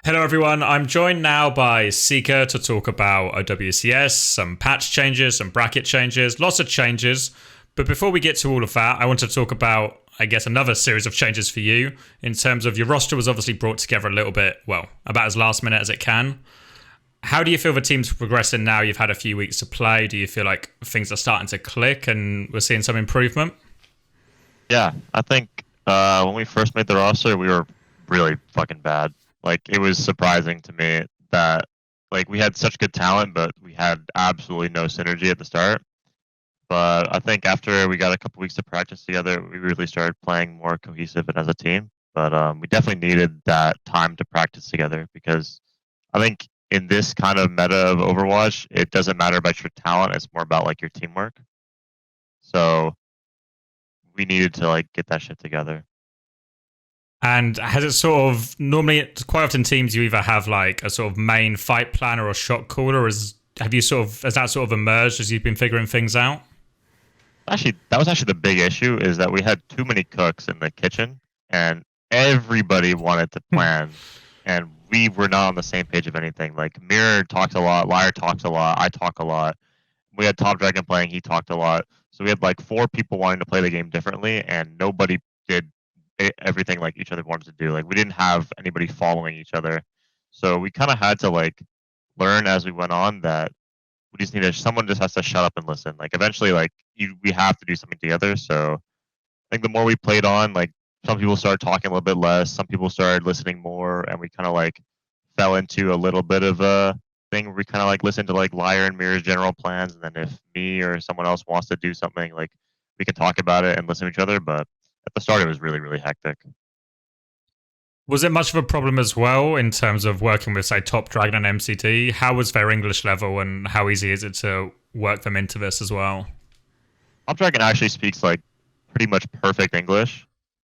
Hello everyone, I'm joined now by Seeker to talk about OWCS, some patch changes, some bracket changes, lots of changes. But before we get to all of that, I want to talk about, I guess, another series of changes for you in terms of your roster was obviously brought together a little bit, well, about as last minute as it can. How do you feel the team's progressing now? You've had a few weeks to play. Do you feel like things are starting to click and we're seeing some improvement? Yeah, I think when we first made the roster, we were really fucking bad. Like, it was surprising to me that we had such good talent, but we had absolutely no synergy at the start. But I think after we got a couple weeks to practice together, we really started playing more cohesive and as a team. But we definitely needed that time to practice together because I think in this kind of meta of Overwatch, it doesn't matter about your talent; it's more about like your teamwork. So we needed to get that shit together. And has it sort of normally it's quite often teams you either have like a sort of main fight plan or a shot caller, or has that sort of emerged as you've been figuring things out? Actually, that was actually the big issue is that we had too many cooks in the kitchen, and everybody wanted to plan, and we were not on the same page of anything. Like Mirror talks a lot, Liar talks a lot, I talk a lot. We had Top Dragon playing, he talked a lot. So we had like four people wanting to play the game differently, and nobody did everything like each other wanted to do. Like we didn't have anybody following each other, so we kind of had to learn as we went on that we just need to someone just has to shut up and listen. Like eventually, we have to do something together. So I think the more we played on, like some people started talking a little bit less, some people started listening more, and we kind of fell into a little bit of a thing where we kind of listened to Liar and Mirror's general plans, and then if me or someone else wants to do something, we can talk about it and listen to each other. But at the start, it was really really hectic. Was it much of a problem as well in terms of working with, say, Top Dragon and MCD? How was their English level and how easy is it to work them into this as well? Top Dragon actually speaks pretty much perfect English.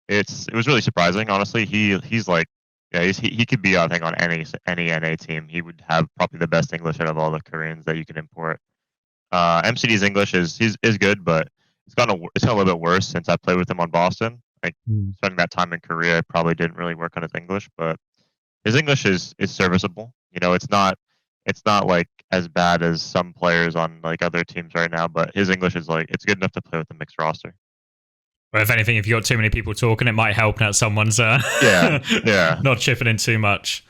It was really surprising, honestly. He's like yeah, he could be I think on any NA team. He would have probably the best English out of all the Koreans that you can import. MCD's English is good, but it's gotten a little bit worse since I played with him on Boston. Like spending that time in Korea, I probably didn't really work on his English, but his English is serviceable. You know, it's not like as bad as some players on other teams right now, but his English is it's good enough to play with the mixed roster. Or if anything, if you've got too many people talking, it might help that someone's Yeah, yeah. not chipping in too much.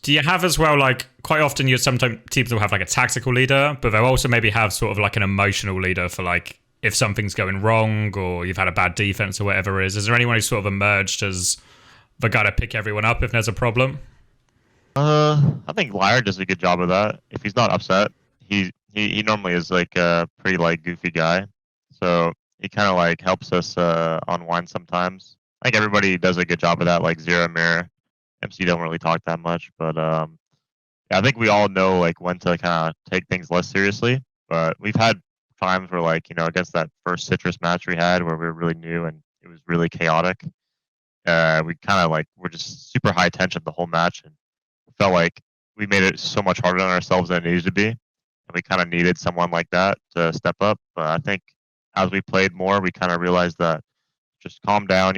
Do you have as well, like, quite often you sometimes teams will have like a tactical leader, but they'll also maybe have sort of like an emotional leader for like if something's going wrong or you've had a bad defense or whatever it is. Is there anyone who sort of emerged as the guy to pick everyone up if there's a problem? I think Liar does a good job of that. If he's not upset, he normally is a pretty goofy guy, so he kind of helps us unwind sometimes. I think everybody does a good job of that. Like Zero Mirror, MC don't really talk that much, but yeah, I think we all know when to kind of take things less seriously. But we've had times where against that first Citrus match we had where we were really new and it was really chaotic. We kind of were just super high tension the whole match and felt like we made it so much harder on ourselves than it needed to be, and we kind of needed someone like that to step up. But I think as we played more, we kind of realized that just calm down,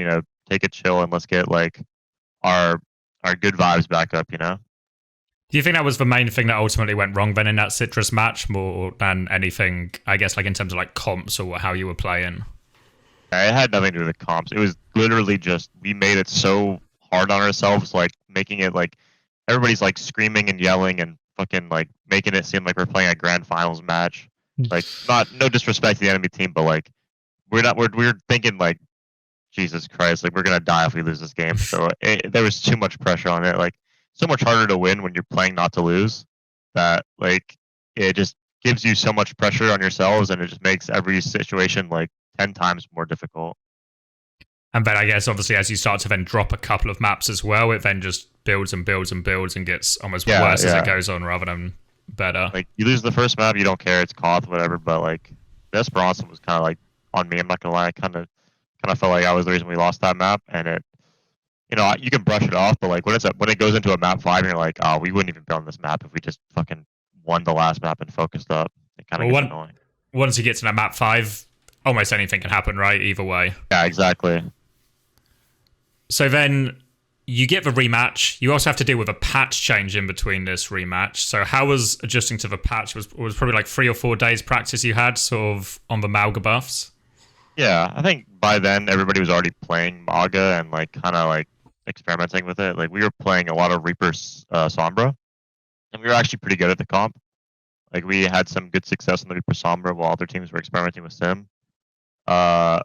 take it chill, and let's get our our good vibes back up. Do you think that was the main thing that ultimately went wrong then in that Citrus match more than anything, I guess, like in terms of like comps or how you were playing? It had nothing to do with the comps. It was literally just we made it so hard on ourselves, making it everybody's screaming and yelling and fucking making it seem like we're playing a grand finals match. Not no disrespect to the enemy team, but we're thinking Jesus Christ, we're gonna die if we lose this game. So there was too much pressure on it. So much harder to win when you're playing not to lose. That it just gives you so much pressure on yourselves, and it just makes every situation 10 times more difficult. And then I guess obviously as you start to then drop a couple of maps as well, it then just builds and builds and builds and gets almost worse as it goes on rather than better. You lose the first map, you don't care, it's Koth, whatever. But the Esperanza was kind of on me. I'm not gonna lie, I kind of felt like I was the reason we lost that map, and it. You can brush it off, but when it goes into a map 5, and you're like, oh, we wouldn't even be on this map if we just fucking won the last map and focused up. It kind of gets annoying. Once you get to that map 5, almost anything can happen, right? Either way. Yeah, exactly. So then you get the rematch. You also have to deal with a patch change in between this rematch. So how was adjusting to the patch? Was probably like 3 or 4 days practice you had sort of on the Malga buffs? Yeah, I think by then everybody was already playing Maga and like kind of like experimenting with it. Like we were playing a lot of Reaper's Sombra, and we were actually pretty good at the comp. Like we had some good success on the Reaper Sombra while other teams were experimenting with Sim. Uh,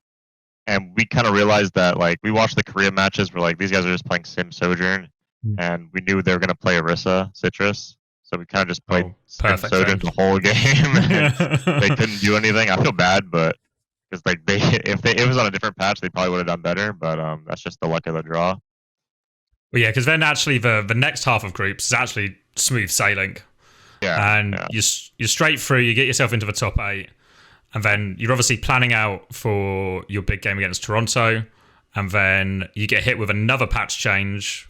and we kind of realized that like we watched the Korea matches where like these guys are just playing Sim Sojourn, and we knew they were gonna play Orisa Citrus, so we kind of just played Oh, Sim perfect Sojourn then. the whole game, and they couldn't do anything. I feel bad, but because like they if it was on a different patch, they probably would have done better. But that's just the luck of the draw. Well, yeah, because then actually the next half of groups is actually smooth sailing, Yeah, and yeah. you're straight through. You get yourself into the top 8, and then you're obviously planning out for your big game against Toronto, and then you get hit with another patch change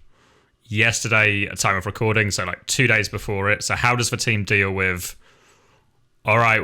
yesterday at time of recording, so like 2 days before it. So how does the team deal with? All right,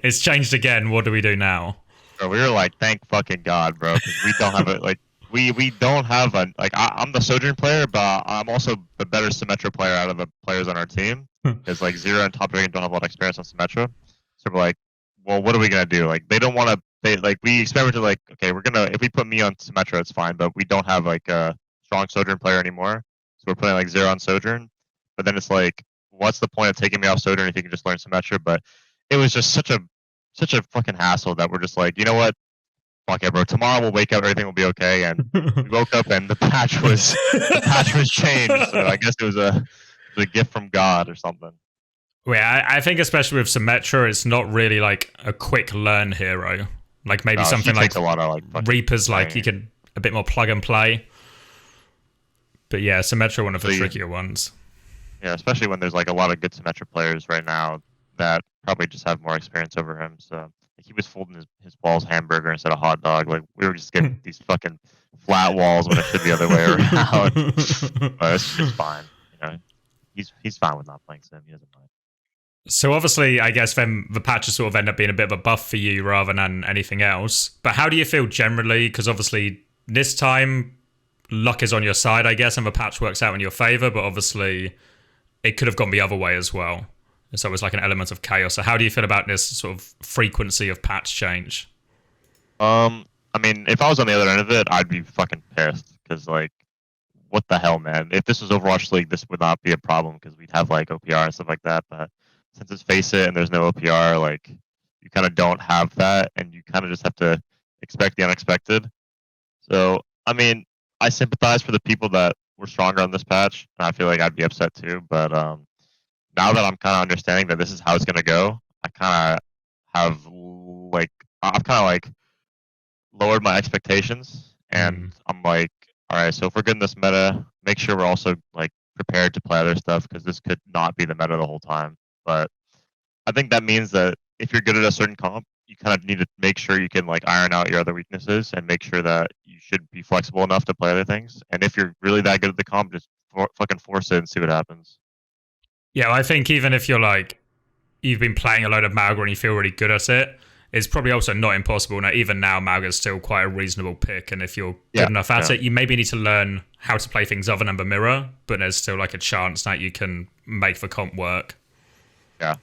it's changed again. What do we do now? Bro, we were like, thank fucking God, bro, because we don't have it. Like, we don't have a like. I'm the Sojourn player, but I'm also the better Symmetra player out of the players on our team. Because like Zero and Top Dragon don't have a lot of experience on Symmetra, so we're like, well, what are we gonna do? Like, they don't want to. They like we experimented. Like, okay, we're gonna if we put me on Symmetra, it's fine, but we don't have like a strong Sojourn player anymore, so we're putting like Zero on Sojourn. But then it's like, what's the point of taking me off Sojourn if you can just learn Symmetra? But it was just such a fucking hassle that we're just like, you know what? Fuck it, bro. Tomorrow we'll wake up, everything will be okay. And we woke up and the patch was changed. So I guess it was a gift from God or something. Well, yeah, I think especially with Symmetra, it's not really like a quick learn hero. Like maybe No, she something takes like a lot of like fucking Reaper's, like you training. could a bit more plug and play. But yeah, Symmetra one of the So trickier ones. yeah, especially when there's like a lot of good Symmetra players right now that probably just have more experience over him. So he was folding his balls hamburger instead of hot dog. Like we were just getting these fucking flat walls when it should be the other way around. But it's fine. You know, he's fine with not playing sim. He doesn't mind. So obviously, I guess then the patches sort of end up being a bit of a buff for you rather than anything else. But how do you feel generally? Because obviously this time luck is on your side, I guess, and the patch works out in your favor. But obviously, it could have gone the other way as well. So it was like an element of chaos. So how do you feel about this sort of frequency of patch change? I mean, if I was on the other end of it, I'd be fucking pissed because like, what the hell, man? If this was Overwatch League, this would not be a problem because we'd have like OPR and stuff like that. But since it's Face It and there's no OPR, like you kind of don't have that, and you kind of just have to expect the unexpected. So, I mean, I sympathize for the people that were stronger on this patch, and I feel like I'd be upset too. But now that I'm kind of understanding that this is how it's gonna go, I kind of have like I've kind of like lowered my expectations, and Mm. I'm like, all right, so if we're good in this meta, make sure we're also like prepared to play other stuff because this could not be the meta the whole time. But I think that means that if you're good at a certain comp, you kind of need to make sure you can like iron out your other weaknesses and make sure that you should be flexible enough to play other things. And if you're really that good at the comp, just fucking force it and see what happens. Yeah, well, I think even if you're like you've been playing a load of Malga and you feel really good at it, it's probably also not impossible. Now, even now, Malga is still quite a reasonable pick, and if you're Yeah, good enough at yeah, it, you maybe need to learn how to play things other than the mirror, but there's still like a chance that you can make the comp work. yeah.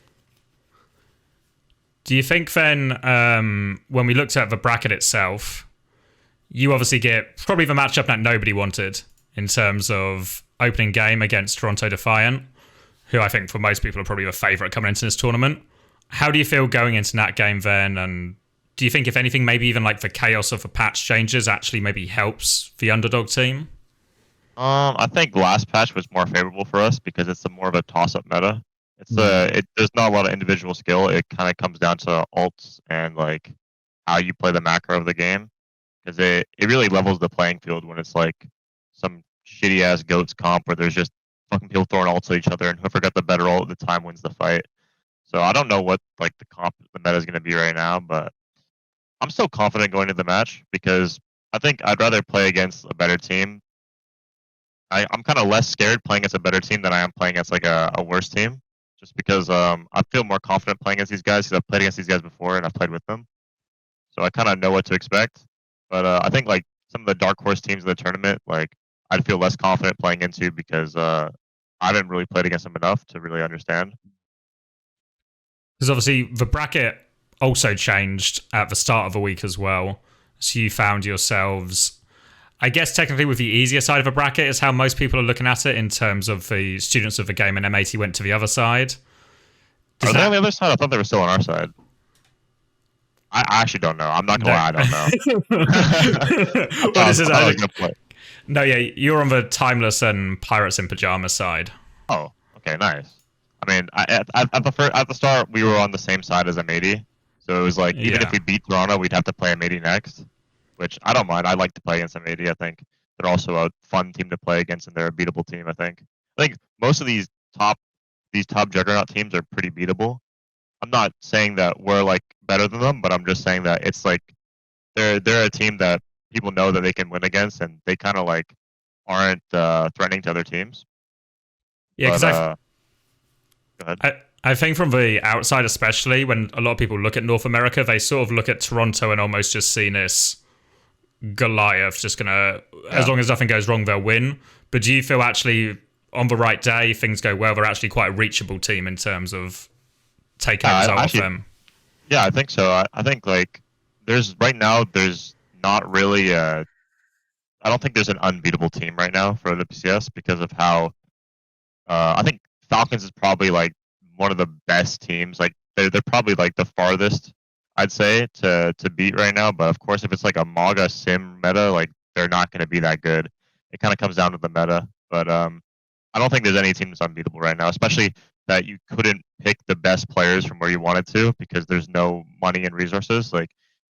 Do you think then, when we looked at the bracket itself, you obviously get probably the matchup that nobody wanted in terms of opening game against Toronto Defiant, who I think for most people are probably the favourite coming into this tournament. How do you feel going into that game then? And do you think, if anything, maybe even like the chaos of the patch changes actually maybe helps the underdog team? I think last patch was more favorable for us because it's a more of a toss-up meta. There's not a lot of individual skill. It kind of comes down to ults and like how you play the macro of the game because it really levels the playing field when it's like some shitty ass goats comp where there's just fucking people throwing ults at each other and whoever got the better ult at the time wins the fight. So I don't know what like the meta is going to be right now, but I'm still confident going into the match because I think I'd rather play against a better team. I'm kind of less scared playing against a better team than I am playing against like a worse team, just because I feel more confident playing against these guys because I've played against these guys before and I've played with them, so I kind of know what to expect. But I think like some of the dark horse teams in the tournament, like I'd feel less confident playing into because I haven't really played against them enough to really understand. Because obviously the bracket also changed at the start of the week as well. So you found yourselves, I guess technically with the easier side of a bracket is how most people are looking at it in terms of the students of the game, and M80 went to the other side. Are they on the other side? I thought they were still on our side. I actually don't know. I'm not gonna No. lie, I don't know. Well, this is I was gonna play. no, yeah, you're on the Timeless and Pirates in Pajamas side. Oh, okay, nice. I mean, at the start we were on the same side as M80, so it was like even if Yeah. we beat Toronto, we'd have to play M80 next, which I don't mind. I like to play against M80. I think they're also a fun team to play against, and they're a beatable team. I think most of these top juggernaut teams are pretty beatable. I'm not saying that we're like better than them, but I'm just saying that it's like they're a team that people know that they can win against, and they kind of like aren't threatening to other teams. Yeah, But because go ahead. I think from the outside, especially when a lot of people look at North America, they sort of look at Toronto and almost just see this Goliath just gonna, as long as nothing goes wrong, they'll win. But do you feel actually on the right day, things go well, they're actually quite a reachable team in terms of taking a result off them? Yeah, I think so. I think like there's right now there's not really I don't think there's an unbeatable team right now for the PCS because of how I think Falcons is probably like one of the best teams. Like they're probably like the farthest I'd say to beat right now. But of course, if it's like a MAGA sim meta, like they're not going to be that good. It kind of comes down to the meta. But I don't think there's any team that's unbeatable right now, especially that you couldn't pick the best players from where you wanted to because there's no money and resources. Like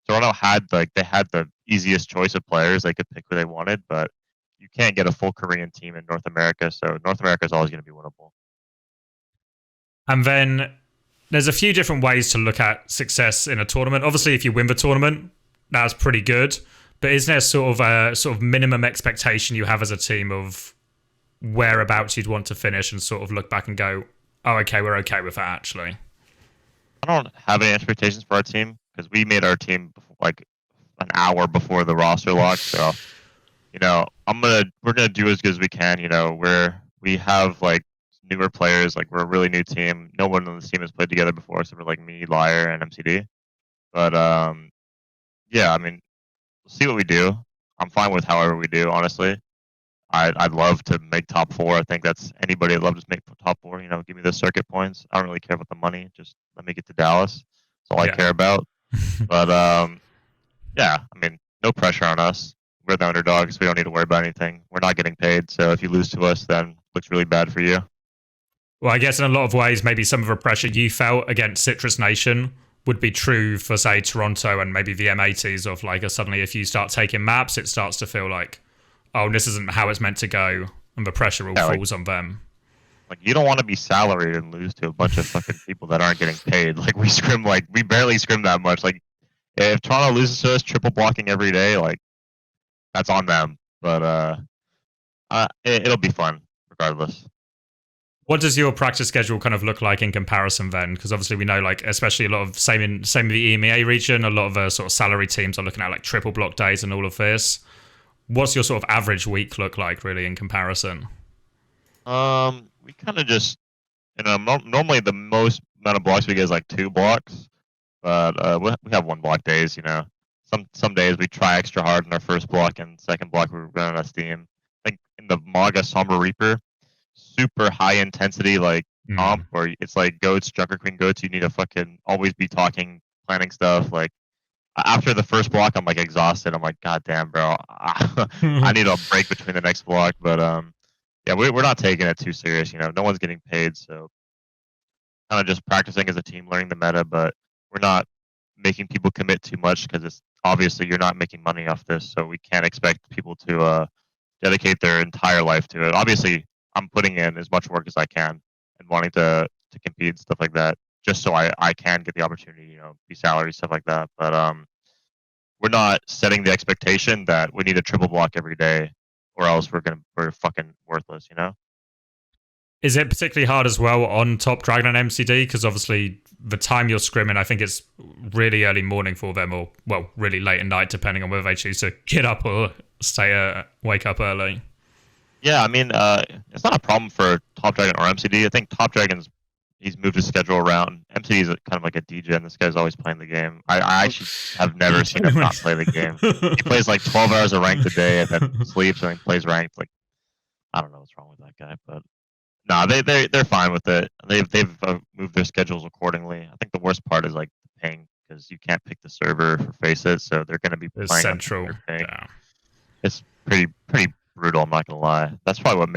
Toronto had they had the easiest choice of players; they could pick who they wanted, but you can't get a full Korean team in North America. So North America is always going to be winnable. And then there's a few different ways to look at success in a tournament. Obviously, if you win the tournament, that's pretty good. But is there sort of a sort of minimum expectation you have as a team of whereabouts you'd want to finish and sort of look back and go, oh, okay, we're okay with that actually? I don't have any expectations for our team because we made our team like an hour before the roster lock. So we're gonna do as good as we can. We have like newer players. Like we're a really new team. No one on the team has played together before, except for like me, Liar, and MCD. But yeah, I mean, we'll see what we do. I'm fine with however we do. Honestly, I'd love to make top four. I think that's anybody would love to make top four. Give me the circuit points. I don't really care about the money. Just let me get to Dallas. That's all I care about. But yeah, I mean, no pressure on us. We're the underdogs. We don't need to worry about anything. We're not getting paid. So if you lose to us, then it looks really bad for you. Well, I guess in a lot of ways, maybe some of the pressure you felt against Citrus Nation would be true for, say, Toronto and maybe the M80s of like, suddenly if you start taking maps, it starts to feel like, oh, this isn't how it's meant to go, and the pressure all falls on them. Like you don't want to be salaried and lose to a bunch of fucking people that aren't getting paid. Like we barely scrim that much. Like if Toronto loses to us, triple blocking every day, like that's on them. But it'll be fun regardless. What does your practice schedule kind of look like in comparison then? Because obviously we know, like, especially a lot of same in the EMEA region, a lot of sort of salary teams are looking at like triple block days and all of this. What's your sort of average week look like really in comparison? We kind of just normally the most amount of blocks we get is like 2 blocks, but we have 1 block days. Some days we try extra hard in our first block, and second block we run out of steam. Like in the MAGA Somber Reaper, super high intensity like comp where it's like goats, Junker Queen goats. You need to fucking always be talking, planning stuff. Like after the first block, I'm like exhausted. I'm like, God damn, bro, I need a break between the next block. But yeah, we're not taking it too serious. No one's getting paid, so kind of just practicing as a team, learning the meta. But we're not making people commit too much because it's obviously you're not making money off this, so we can't expect people to dedicate their entire life to it. Obviously, I'm putting in as much work as I can and wanting to compete and stuff like that, just so I can get the opportunity, be salary stuff like that. But we're not setting the expectation that we need a triple block every day, or else we're fucking worthless. Is it particularly hard as well on Top Dragon and MCD? Because obviously the time you're scrimming, I think it's really early morning for them, or well, really late at night, depending on whether they choose to get up or wake up early. Yeah, I mean, it's not a problem for Top Dragon or MCD. I think Top Dragon's he's moved his schedule around. MCD is kind of like a DJ, and this guy's always playing the game. I actually have never seen him not play the game. He plays like 12 hours of ranked a day, and then sleeps and then plays ranked. Like I don't know what's wrong with that guy, but no, they're fine with it. They've moved their schedules accordingly. I think the worst part is like the ping because you can't pick the server for Faceit, so they're going to be It's playing central. on ping. Yeah. It's pretty brutal. I'm not gonna lie. That's probably what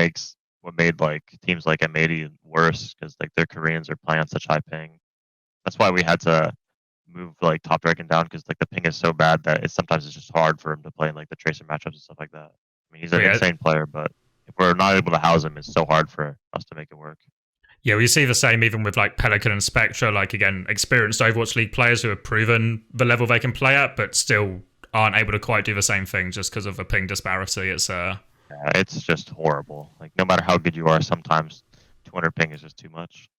made like teams like M80 worse because like their Koreans are playing on such high ping. That's why we had to move like Top Dragon down because like the ping is so bad that it's just hard for him to play in like the tracer matchups and stuff like that. I mean, he's an insane player, but if we're not able to house him, it's so hard for us to make it work. Yeah, we see the same even with like Pelican and Spectra, like again, experienced Overwatch League players who have proven the level they can play at, but still aren't able to quite do the same thing just because of a ping disparity. It's just horrible. Like no matter how good you are, sometimes 200 ping is just too much.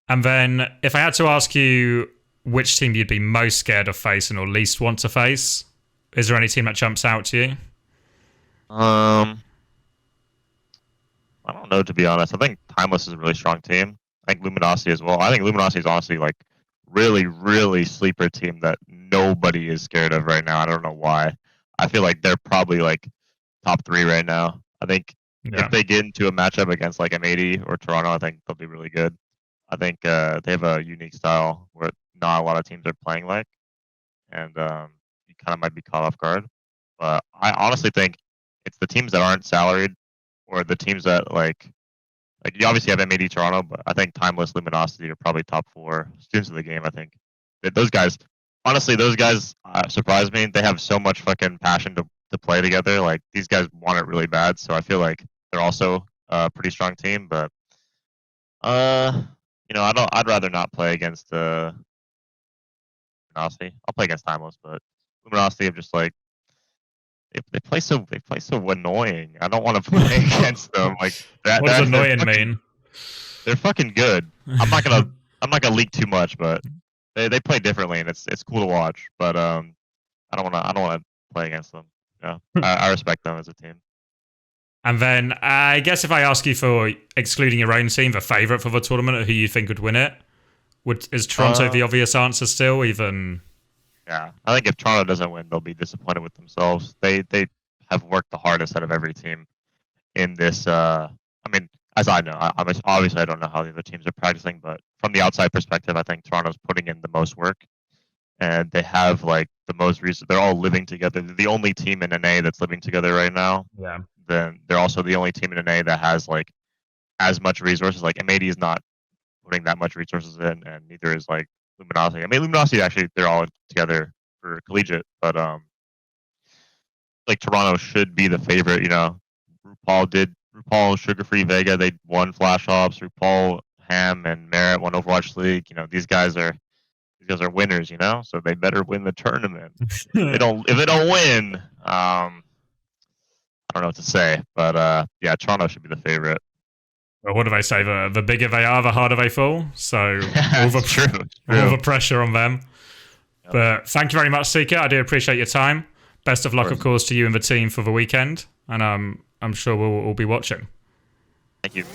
And then if I had to ask you which team you'd be most scared of facing or least want to face, is there any team that jumps out to you? I don't know, to be honest. I think Timeless is a really strong team. I think Luminosity as well. I think Luminosity is honestly like really sleeper team that nobody is scared of right now. I don't know why. I feel like they're probably like top 3 right now. I think if they get into a matchup against like M80 or Toronto, I think they'll be really good. I think they have a unique style where not a lot of teams are playing like, and you kind of might be caught off guard. But I honestly think it's the teams that aren't salaried or the teams that like you obviously have M80 Toronto, but I think Timeless, Luminosity are probably top 4 students of the game. I think those guys, honestly, those guys surprise me. They have so much fucking passion to play together. Like these guys want it really bad, so I feel like they're also a pretty strong team. But I'd rather not play against Luminosity. I'll play against Timeless, but Luminosity have just like they play so annoying. I don't want to play against them. Like what does annoying mean? They're fucking good. I'm not gonna leak too much, but they play differently and it's cool to watch. But I don't wanna play against them. Yeah, I respect them as a team. And then I guess if I ask you for excluding your own team, the favourite for the tournament, who you think would win it, is Toronto the obvious answer still? Even yeah, I think if Toronto doesn't win, they'll be disappointed with themselves. They have worked the hardest out of every team in this. I mean, as I know, obviously I don't know how the other teams are practicing, but from the outside perspective, I think Toronto's putting in the most work, and they have like the most reason. They're all living together. They're the only team in NA that's living together right now. Yeah. Then they're also the only team in NA that has like as much resources. Like M80 is not putting that much resources in, and neither is like Luminosity. I mean, Luminosity actually they're all together for collegiate, but like Toronto should be the favorite. You know, RuPaul Sugar Free Vega. They won Flash Ops. RuPaul Ham and Merritt won Overwatch League. You know, these guys are winners. You know, so they better win the tournament. If they don't win, I don't know what to say, but yeah, Toronto should be the favorite. Well, what do they say? The bigger they are, the harder they fall. So all the pressure on them. Yep. But thank you very much, Seeker. I do appreciate your time. Best of luck, of course, to you and the team for the weekend. And I'm sure we'll all be watching. Thank you.